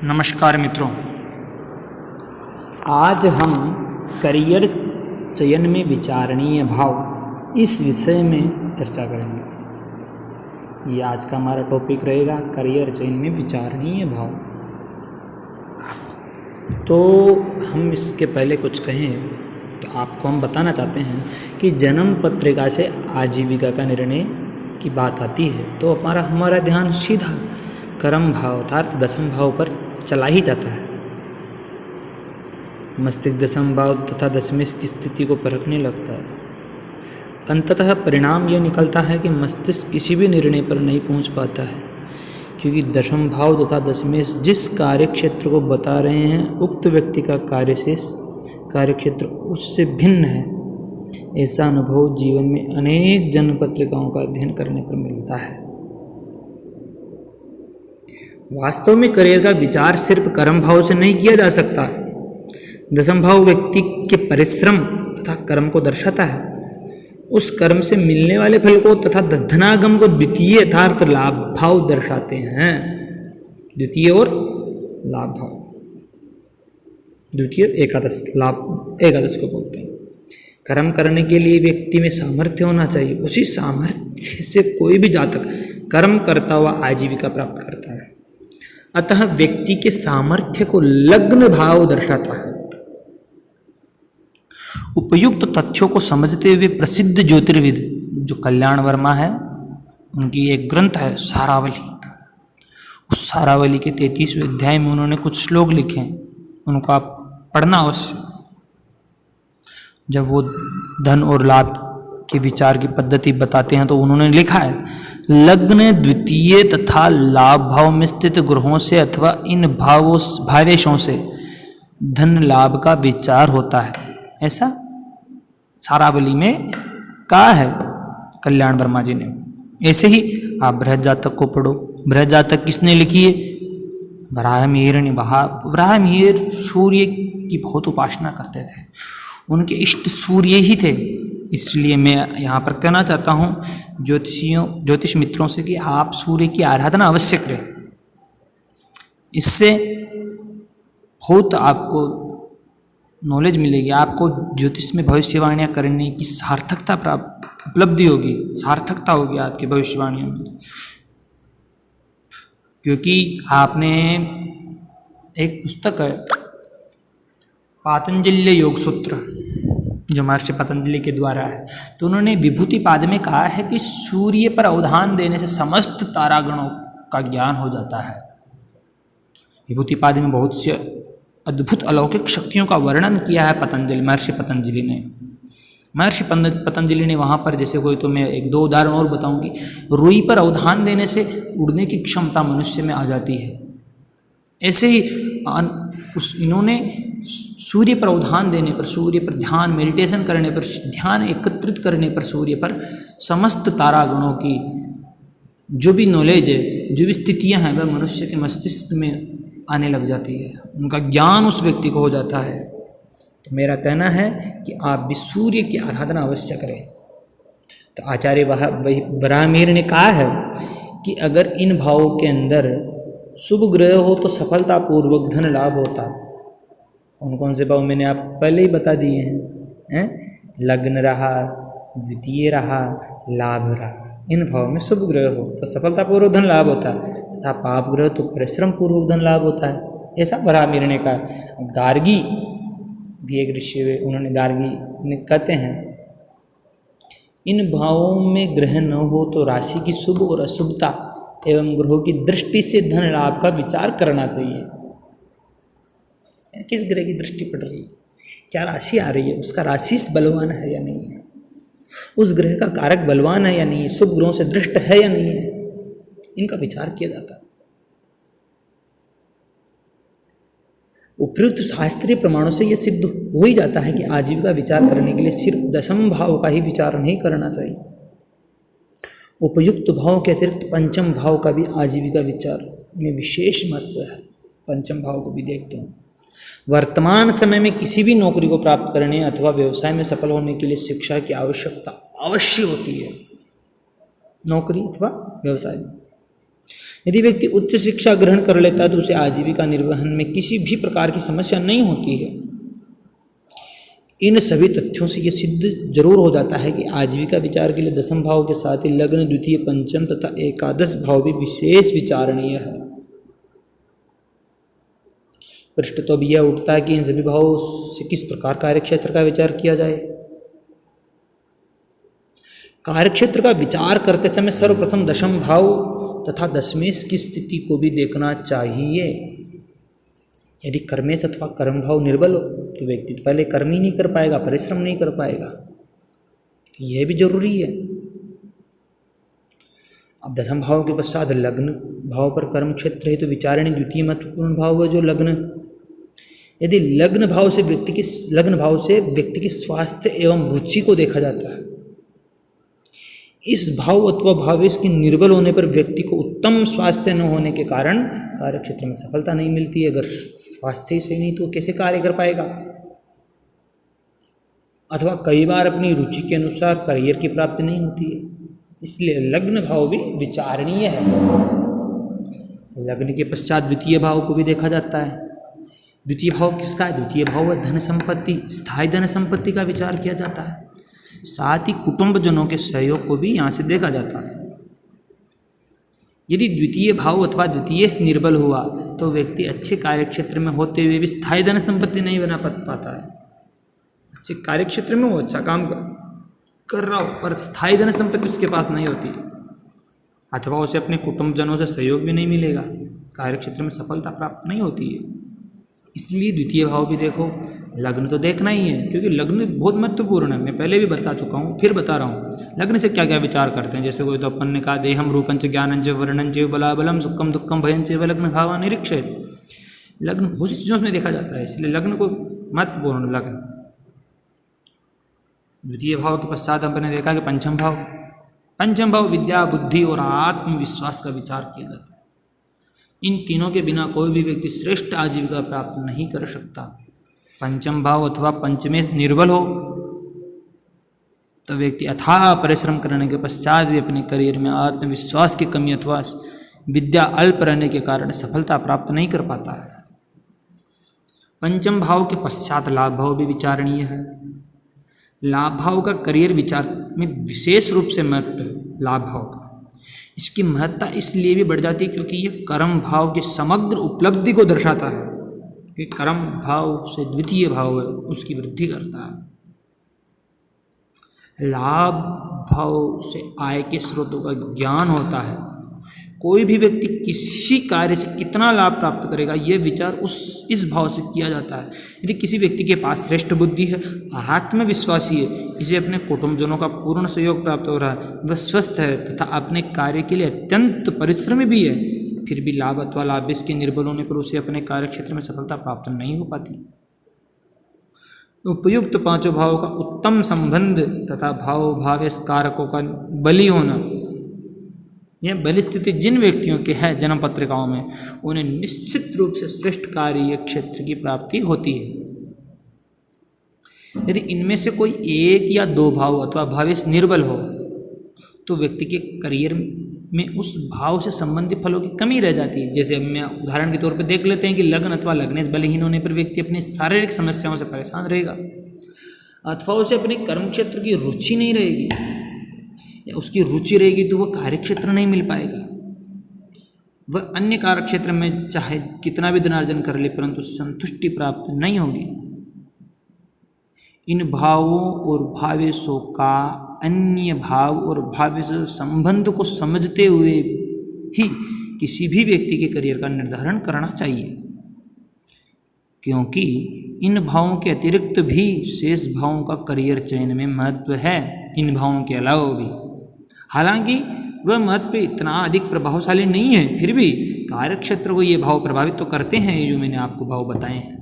नमस्कार मित्रों, आज हम करियर चयन में विचारणीय भाव इस विषय में चर्चा करेंगे। ये आज का हमारा टॉपिक रहेगा, करियर चयन में विचारणीय भाव। तो हम इसके पहले कुछ कहें तो आपको हम बताना चाहते हैं कि जन्म पत्रिका से आजीविका का निर्णय की बात आती है तो हमारा ध्यान सीधा कर्म भाव अर्थात दशम भाव पर चला ही जाता है। मस्तिष्क दशम भाव तथा दशमेश की स्थिति को परखने लगता है। अंततः परिणाम यह निकलता है कि मस्तिष्क किसी भी निर्णय पर नहीं पहुंच पाता है, क्योंकि दशम भाव तथा दशमेश जिस कार्य क्षेत्र को बता रहे हैं उक्त व्यक्ति का कार्य क्षेत्र उससे भिन्न है। ऐसा अनुभव जीवन में अनेक जन्म पत्रिकाओं का अध्ययन करने पर मिलता है। वास्तव में करियर का विचार सिर्फ कर्म भाव से नहीं किया जा सकता। दशम भाव व्यक्ति के परिश्रम तथा कर्म को दर्शाता है। उस कर्म से मिलने वाले फल को तथा धनागम को द्वितीय अर्थात लाभ भाव दर्शाते हैं। द्वितीय और लाभ भाव, द्वितीय एकादश, लाभ एकादश को बोलते हैं। कर्म करने के लिए व्यक्ति में सामर्थ्य होना चाहिए। उसी सामर्थ्य से कोई भी जातक कर्म करता हुआ आजीविका प्राप्त करता है। अतः व्यक्ति के सामर्थ्य को लग्न भाव दर्शाता है। उपयुक्त तथ्यों को समझते हुए प्रसिद्ध ज्योतिर्विद जो कल्याण वर्मा है, उनकी एक ग्रंथ है सारावली। उस सारावली के 33वें अध्याय में उन्होंने कुछ श्लोक लिखे हैं, उनको आप पढ़ना अवश्य। जब वो धन और लाभ के विचार की पद्धति बताते हैं तो उन्होंने लिखा है, लग्न द्वितीय तथा लाभ भाव में स्थित ग्रहों से अथवा इन भावेशों से धन लाभ का विचार होता है। ऐसा सारावली में कहा है कल्याण वर्मा जी ने। ऐसे ही आप बृहद जातक को पढ़ो। बृहद जातक किसने लिखी है? वराहमिहिर ने। वराहमिहिर सूर्य की बहुत उपासना करते थे, उनके इष्ट सूर्य ही थे। इसलिए मैं यहाँ पर कहना चाहता हूँ ज्योतिष मित्रों से कि आप सूर्य की आराधना अवश्य करें। इससे बहुत आपको नॉलेज मिलेगी, आपको ज्योतिष में भविष्यवाणियाँ करने की सार्थकता प्राप्त उपलब्धि होगी, सार्थकता होगी आपकी भविष्यवाणियों में। क्योंकि आपने एक पुस्तक है पातंजलि योग सूत्र, जो महर्षि पतंजलि के द्वारा है, तो उन्होंने विभूति पाद में कहा है कि सूर्य पर अवधान देने से समस्त तारागणों का ज्ञान हो जाता है। विभूति पाद में बहुत से अद्भुत अलौकिक शक्तियों का वर्णन किया है महर्षि पतंजलि ने। महर्षि पतंजलि ने वहाँ पर जैसे कोई, तो मैं एक दो उदाहरण और बताऊंगी। रुई पर अवधान देने से उड़ने की क्षमता मनुष्य में आ जाती है। ऐसे ही इन्होंने सूर्य पर अवधान देने पर, सूर्य पर ध्यान मेडिटेशन करने पर, ध्यान एकत्रित करने पर सूर्य पर समस्त तारागणों की जो भी नॉलेज है, जो भी स्थितियां हैं, वह मनुष्य के मस्तिष्क में आने लग जाती है। उनका ज्ञान उस व्यक्ति को हो जाता है। तो मेरा कहना है कि आप भी सूर्य की आराधना अवश्य करें। तो आचार्य वराहमिहिर ने कहा है कि अगर इन भावों के अंदर शुभ ग्रह हो तो सफलतापूर्वक धन लाभ होता। कौन कौन से भाव मैंने आपको पहले ही बता दिए हैं? लग्न रहा, द्वितीय रहा, लाभ रहा। इन भाव में शुभ ग्रह हो तो सफलतापूर्वक धन लाभ होता है, तथा पाप ग्रह तो परिश्रम पूर्वक धन लाभ होता है। ऐसा वराहमिहिर ने कहा। गार्गी भी एक ऋषि हुए, उन्होंने गार्गी ने कहते हैं, इन भावों में ग्रह न हो तो राशि की शुभ और अशुभता एवं ग्रहों की दृष्टि से धन लाभ का विचार करना चाहिए। किस ग्रह की दृष्टि पड़ रही है, क्या राशि आ रही है, उसका राशि बलवान है या नहीं है, उस ग्रह का कारक बलवान है या नहीं है, शुभ ग्रहों से दृष्ट है या नहीं है, इनका विचार किया जाता है। उपयुक्त शास्त्रीय प्रमाणों से यह सिद्ध हो ही जाता है कि आजीविका विचार करने के लिए सिर्फ दशम भाव का ही विचार नहीं करना चाहिए। उपयुक्त भाव के अतिरिक्त पंचम भाव का भी आजीविका विचार में विशेष महत्व है। पंचम भाव को भी देखते हैं। वर्तमान समय में किसी भी नौकरी को प्राप्त करने अथवा व्यवसाय में सफल होने के लिए शिक्षा की आवश्यकता अवश्य होती है। नौकरी अथवा व्यवसाय में यदि व्यक्ति उच्च शिक्षा ग्रहण कर लेता है तो उसे आजीविका निर्वहन में किसी भी प्रकार की समस्या नहीं होती है। इन सभी तथ्यों से यह सिद्ध जरूर हो जाता है कि आजीविका विचार के लिए दशम भाव के साथ ही लग्न, द्वितीय, पंचम तथा एकादश भाव भी विशेष विचारणीय है। प्रश्न तो अब यह उठता है कि इन सभी भावों से किस प्रकार कार्यक्षेत्र का विचार किया जाए। कार्यक्षेत्र का विचार करते समय सर्वप्रथम दशम भाव तथा दशमेश की स्थिति को भी देखना चाहिए। यदि कर्मेश अथवा कर्म भाव निर्बल हो तो व्यक्ति तो पहले कर्म ही नहीं कर पाएगा, परिश्रम नहीं कर पाएगा, तो यह भी जरूरी है। अब दशम भाव के पश्चात लग्न भाव पर कर्म क्षेत्र है तो विचारणी द्वितीय महत्वपूर्ण भाव है जो लग्न। यदि लग्न भाव से व्यक्ति के स्वास्थ्य एवं रुचि को देखा जाता है, इस भाव अथवा भावेश के निर्बल होने पर व्यक्ति को उत्तम स्वास्थ्य न होने के कारण कार्य क्षेत्र में सफलता नहीं मिलती है। अगर स्वास्थ्य ही सही नहीं तो कैसे कार्य कर पाएगा। अथवा कई बार अपनी रुचि के अनुसार करियर की प्राप्ति नहीं होती है, इसलिए लग्न भाव भी विचारणीय है। लग्न के पश्चात द्वितीय भाव को भी देखा जाता है। द्वितीय भाव किसका है? द्वितीय भाव है धन संपत्ति, स्थायी धन संपत्ति का विचार किया जाता है। साथ ही कुटुंबजनों के सहयोग को भी यहाँ से देखा जाता है। यदि द्वितीय भाव अथवा द्वितीय निर्बल हुआ तो व्यक्ति अच्छे कार्यक्षेत्र में होते हुए भी स्थायी धन संपत्ति नहीं बना पाता है। अच्छे कार्यक्षेत्र में वो अच्छा काम कर रहा हो पर स्थायी धन संपत्ति उसके पास नहीं होती, अथवा उसे अपने कुटुंबजनों से सहयोग भी नहीं मिलेगा, कार्यक्षेत्र में सफलता प्राप्त नहीं होती है। इसलिए द्वितीय भाव भी देखो। लग्न तो देखना ही है क्योंकि लग्न बहुत महत्वपूर्ण है। मैं पहले भी बता चुका हूँ, फिर बता रहा हूँ। लग्न से क्या क्या विचार करते हैं, जैसे कोई तो अपन ने कहा देहम रूपंच ज्ञानंच वर्णंच बलाबलम सुखम दुखम भयंच लग्न भावा निरीक्षित। लग्न बहुत सी चीज़ों में देखा जाता है, इसलिए लग्न को महत्वपूर्ण लग्न। द्वितीय भाव के पश्चात हमने देखा कि पंचम भाव विद्या, बुद्धि और आत्मविश्वास का विचार किया जाता है। इन तीनों के बिना कोई भी व्यक्ति श्रेष्ठ आजीविका प्राप्त नहीं कर सकता। पंचम भाव अथवा पंचमेश निर्बल हो तो व्यक्ति अथाह परिश्रम करने के पश्चात भी अपने करियर में आत्मविश्वास की कमी अथवा विद्या अल्प रहने के कारण सफलता प्राप्त नहीं कर पाता है। पंचम भाव के पश्चात लाभ भाव भी विचारणीय है। लाभ भाव का करियर विचार में विशेष रूप से महत्व है। लाभ भाव का इसकी महत्ता इसलिए भी बढ़ जाती है क्योंकि यह कर्म भाव की समग्र उपलब्धि को दर्शाता है कि कर्म भाव से द्वितीय भाव है उसकी वृद्धि करता है। लाभ भाव से आय के स्रोतों का ज्ञान होता है। कोई भी व्यक्ति किसी कार्य से कितना लाभ प्राप्त करेगा यह विचार इस भाव से किया जाता है। यदि किसी व्यक्ति के पास श्रेष्ठ बुद्धि है, आत्मविश्वासी है, इसे अपने कुटुंबजनों का पूर्ण सहयोग प्राप्त हो रहा है, वह स्वस्थ है तथा अपने कार्य के लिए अत्यंत परिश्रमी भी है, फिर भी लाभ अथवा लाभेश के निर्बल होने पर उसे अपने कार्य क्षेत्र में सफलता प्राप्त नहीं हो पाती। उपयुक्त पांचों भावों का उत्तम संबंध तथा भाव भावेश कारकों का बली होना, यह बल स्थिति जिन व्यक्तियों के है जन्म पत्रिकाओं में, उन्हें निश्चित रूप से श्रेष्ठ कार्य क्षेत्र की प्राप्ति होती है। यदि इनमें से कोई एक या दो भाव अथवा भावेश निर्बल हो तो व्यक्ति के करियर में उस भाव से संबंधित फलों की कमी रह जाती है। जैसे अब मैं उदाहरण के तौर पर देख लेते हैं कि लग्न अथवा लग्नेश बलहीन होने पर व्यक्ति अपनी शारीरिक समस्याओं से परेशान रहेगा, अथवा उसे अपने कर्म क्षेत्र की रुचि नहीं रहेगी, या उसकी रुचि रहेगी तो वह कार्यक्षेत्र नहीं मिल पाएगा। वह अन्य कार्यक्षेत्र में चाहे कितना भी धनार्जन कर ले परंतु संतुष्टि प्राप्त नहीं होगी। इन भावों और भावेशों का अन्य भाव और भावेश संबंध को समझते हुए ही किसी भी व्यक्ति के करियर का निर्धारण करना चाहिए, क्योंकि इन भावों के अतिरिक्त भी शेष भावों का करियर चयन में महत्व है, इन भावों के अलावा भी। हालांकि वह महत्व इतना अधिक प्रभावशाली नहीं है, फिर भी कार्यक्षेत्र को ये भाव प्रभावित तो करते हैं, ये जो मैंने आपको भाव बताए हैं।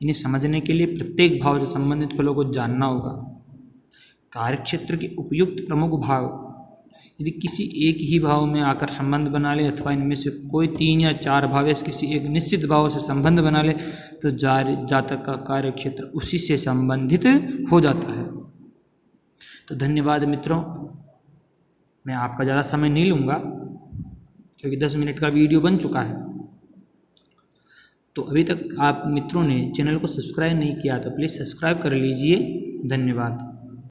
इन्हें समझने के लिए प्रत्येक भाव से संबंधित फलों को जानना होगा। कार्यक्षेत्र के उपयुक्त प्रमुख भाव यदि किसी एक ही भाव में आकर संबंध बना ले अथवा इनमें से कोई 3 या 4 भाव किसी एक निश्चित भाव से संबंध बना ले तो जातक का कार्यक्षेत्र उसी से संबंधित हो जाता है। तो धन्यवाद मित्रों, मैं आपका ज़्यादा समय नहीं लूँगा। क्योंकि 10 मिनट का वीडियो बन चुका है। तो अभी तक आप मित्रों ने चैनल को सब्सक्राइब नहीं किया तो प्लीज़ सब्सक्राइब कर लीजिए। धन्यवाद।